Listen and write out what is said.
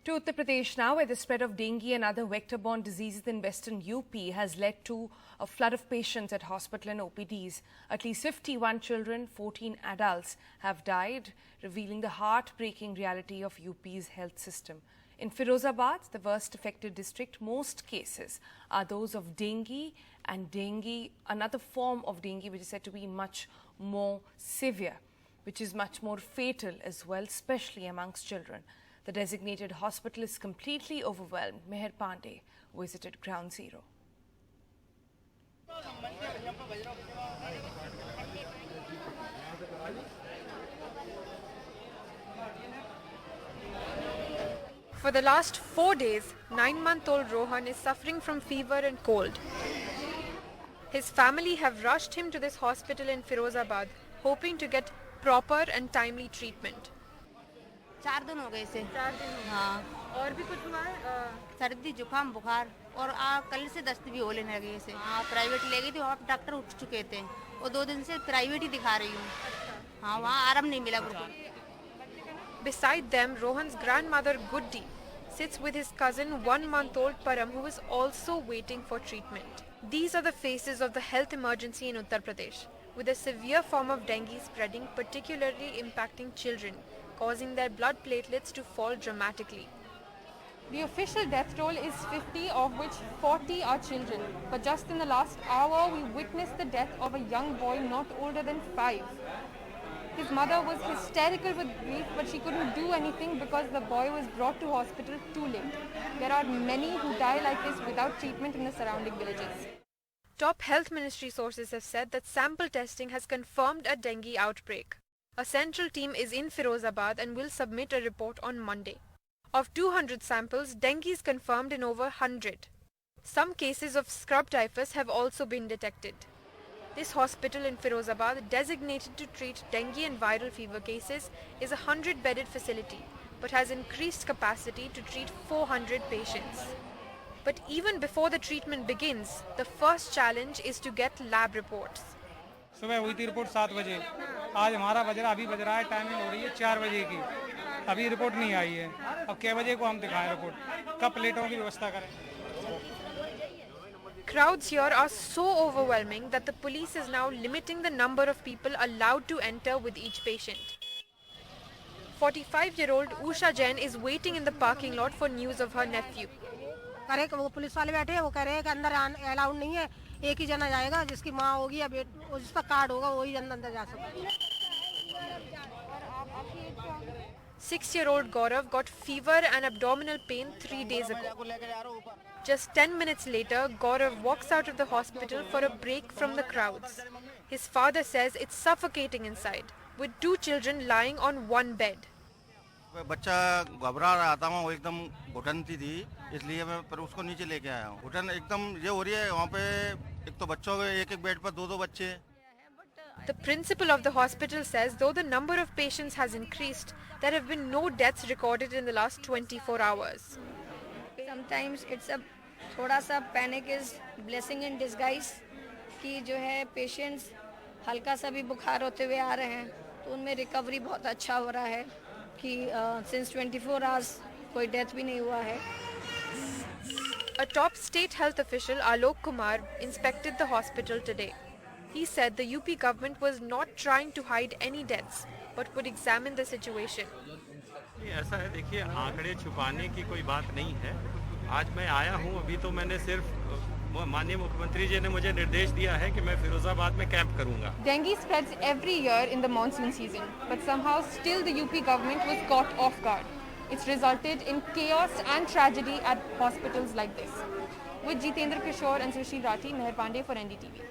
To Uttar Pradesh now, where the spread of dengue and other vector-borne diseases in western UP has led to a flood of patients at hospital and OPDs. At least 51 children, 14 adults have died, revealing the heartbreaking reality of UP's health system. In Firozabad, the worst affected district, most cases are those of dengue, and dengue, another form of dengue which is said to be much more severe, which is much more fatal as well, especially amongst children. The designated hospital is completely overwhelmed. Mayor Pandey visited Ground Zero. For the last 4 days, 9-month-old Rohan is suffering from fever and cold. His family have rushed him to this hospital in Firozabad, hoping to get proper and timely treatment. 4 दिन हो गए इसे। 4 दिन हाँ। और भी कुछ हुआ है? सर्दी जुकाम बुखार और कल से दस्त भी हो लेने लगे इसे। हाँ, प्राइवेट ले गई थी, वहाँ डॉक्टर उठ चुके थे और 2 दिन से प्राइवेट ही दिखा रही हूँ। हाँ, वहाँ आराम नहीं मिला बिल्कुल। Beside them, Rohan's grandmother Guddi sits with his cousin 1-month-old Param, who is also waiting for treatment. These are the faces of the health emergency in Uttar Pradesh, with a severe form of dengue spreading, particularly impacting children, causing their blood platelets to fall dramatically. The official death toll is 50, of which 40 are children. But just in the last hour, we witnessed the death of a young boy not older than 5. His mother was hysterical with grief, but she couldn't do anything because the boy was brought to hospital too late. There are many who die like this without treatment in the surrounding villages. Top health ministry sources have said that sample testing has confirmed a dengue outbreak. A central team is in Firozabad and will submit a report on Monday. Of 200 samples, dengue is confirmed in over 100. Some cases of scrub typhus have also been detected. This hospital in Firozabad, designated to treat dengue and viral fever cases, is a 100-bedded facility, but has increased capacity to treat 400 patients. But even before the treatment begins, the first challenge is to get lab reports. सुबह हुई थी report 7 बजे, आज हमारा अभी बज रहा है, टाइमिंग हो रही है 4 बजे की, अभी रिपोर्ट नहीं आई है। अब क्या बजे को हम दिखाएं रिपोर्ट, कब प्लेटों की व्यवस्था करें? Crowds here are so overwhelming that the police is now limiting the number of people allowed to enter with each patient. 45-year-old Usha Jain is waiting in the parking lot for news of her nephew. करे वो police वाले बैठे हैं, वो कह रहे हैं कि अंदर अलाउड नहीं है, एक ही जना जाएगा, जिसकी माँ होगी या जिसका कार्ड होगा वही अंदर जा सकता है। 6-year-old Gaurav got fever and abdominal pain 3 days ago. Just 10 minutes later, Gaurav walks out of the hospital for a break from the crowds. His father says it's suffocating inside, with 2 children lying on one bed. बच्चा घबरा रहा था, वो एकदम घुटन थी, इसलिए मैं पर उसको नीचे लेके आया हूँ। घुटन एकदम ये हो रही है, वहाँ पे एक तो बच्चों के एक बेड पर 2 बच्चे। The principal of the hospital says though the number of patients has increased, there have been no deaths recorded in the last 24 hours. Sometimes it's a थोड़ा सा panic is blessing in disguise कि जो है patients हल्का सा भी बुखार होते हुए आ रहे हैं, तो उनमें recovery बहुत अच्छा हो रहा है कि since 24 hours कोई death भी नहीं हुआ है. A top state health official, Alok Kumar, inspected the hospital today. He said the UP government was not trying to hide any deaths, but would examine the situation. ऐसा है, देखिए आंकड़े छुपाने की कोई बात नहीं है। आज मैं आया हूँ, अभी तो मैंने सिर्फ माननीय मुख्यमंत्री जी ने मुझे निर्देश दिया है कि मैं फिरोजाबाद में कैंप करूँगा। Dengue spreads every year in the monsoon season, but somehow still the UP government was caught off guard. It's resulted in chaos and tragedy at hospitals like this. With Jitendra, Kishore and Sushil Rathi, Mayor Pandey for NDTV.